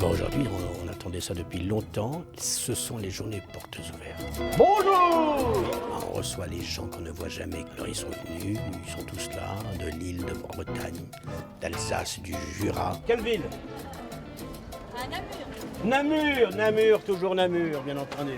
ben aujourd'hui, on attendait ça depuis longtemps. Ce sont les journées portes ouvertes. Bonjour! On reçoit les gens qu'on ne voit jamais. Alors ils sont venus, ils sont tous là, de l'île de Bretagne, d'Alsace, du Jura. Quelle ville? Namur, toujours Namur, bien entendu.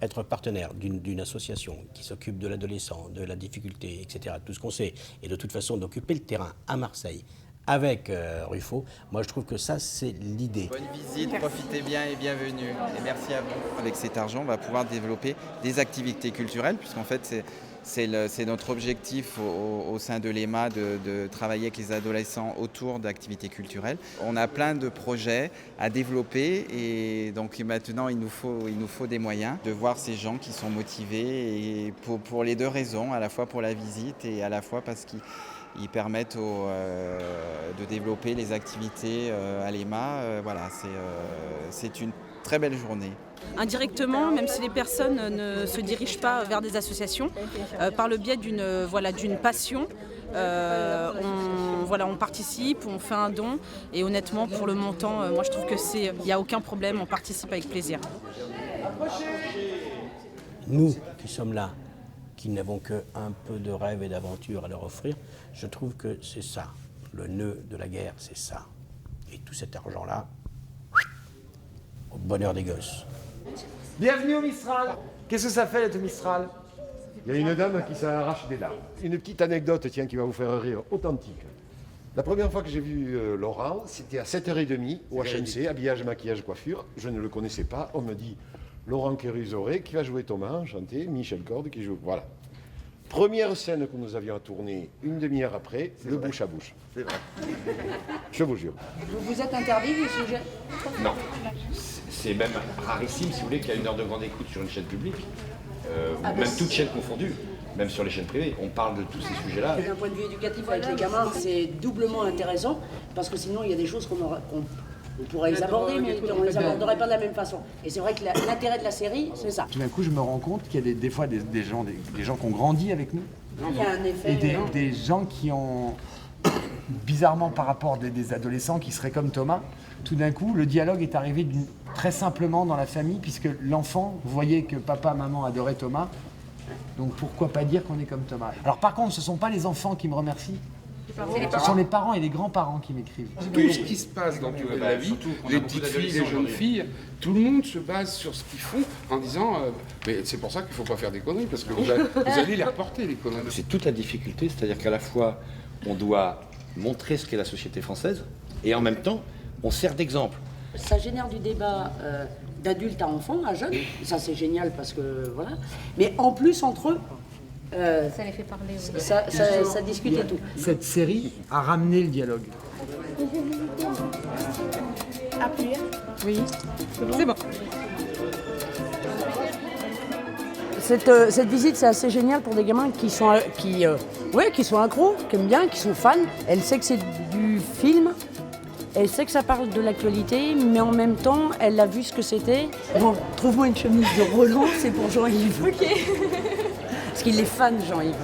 Être partenaire d'une association qui s'occupe de l'adolescent, de la difficulté, etc., tout ce qu'on sait, et de toute façon d'occuper le terrain à Marseille, avec Ruffo, moi je trouve que ça c'est l'idée. Bonne visite, profitez bien et bienvenue. Et merci à vous. Avec cet argent, on va pouvoir développer des activités culturelles, puisqu'en fait c'est notre objectif au sein de l'EMA de travailler avec les adolescents autour d'activités culturelles. On a plein de projets à développer et donc maintenant il nous faut des moyens de voir ces gens qui sont motivés et pour les deux raisons, à la fois pour la visite et à la fois parce qu'ils permettent de développer les activités à l'EMA. Voilà, c'est une très belle journée. Indirectement, même si les personnes ne se dirigent pas vers des associations, par le biais d'une passion, on participe, on fait un don et honnêtement pour le montant, moi je trouve que il n'y a aucun problème, on participe avec plaisir. Nous qui sommes là, qui n'avons qu'un peu de rêve et d'aventure à leur offrir, je trouve que c'est ça, le nœud de la guerre, c'est ça. Et tout cet argent-là, au bonheur des gosses. Bienvenue au Mistral. Qu'est-ce que ça fait d'être au Mistral? Il y a une dame qui s'arrache des larmes. Une petite anecdote, tiens, qui va vous faire rire, authentique. La première fois que j'ai vu Laurent, c'était à 7h30 au HMC, habillage, maquillage, coiffure. Je ne le connaissais pas. On me dit Laurent Kérusoré qui va jouer Thomas, enchanté, Michel Corde qui joue. Voilà. Première scène que nous avions à tourner, une demi-heure après, le bouche à bouche. C'est vrai. Je vous jure. Vous êtes interdit du sujet? Non. C'est même rarissime, si vous voulez, qu'il y a une heure de grande écoute sur une chaîne publique, même toutes chaînes confondues, même sur les chaînes privées. On parle de tous ces sujets-là. D'un point de vue éducatif avec les gamins, c'est doublement intéressant, parce que sinon il y a des choses qu'on pourrait les aborder, mais on ne les aborderait pas de la même façon. Et c'est vrai que l'intérêt de la série, c'est ça. Tout d'un coup, je me rends compte qu'il y a des fois des gens qui ont grandi avec nous. Il y a un effet... Et des gens qui ont, bizarrement par rapport des adolescents qui seraient comme Thomas, tout d'un coup, le dialogue est arrivé très simplement dans la famille, puisque l'enfant voyait que papa, maman adoraient Thomas. Donc pourquoi pas dire qu'on est comme Thomas? Alors par contre, ce ne sont pas les enfants qui me remercient. Ce sont les parents et les grands-parents qui m'écrivent. Tout ce qui se passe dans toute la vie, les petites filles, les jeunes filles, tout le monde se base sur ce qu'ils font en disant mais c'est pour ça qu'il ne faut pas faire des conneries, parce que vous allez les reporter, les conneries. C'est toute la difficulté, c'est-à-dire qu'à la fois, on doit montrer ce qu'est la société française, et en même temps, on sert d'exemple. Ça génère du débat d'adulte à enfant, à jeune. Ça c'est génial parce que voilà. Mais en plus entre eux, ça les fait parler. Oui. Ça discute et tout. Cette série a ramené le dialogue. Appuyer. Oui, c'est bon. Cette visite, c'est assez génial pour des gamins qui sont accros, qui aiment bien, qui sont fans. Elle sait que c'est du film, elle sait que ça parle de l'actualité, mais en même temps, elle a vu ce que c'était. Bon, trouve-moi une chemise de Roland, c'est pour Jean-Yves. Ok. Parce qu'il est fan, Jean-Yves.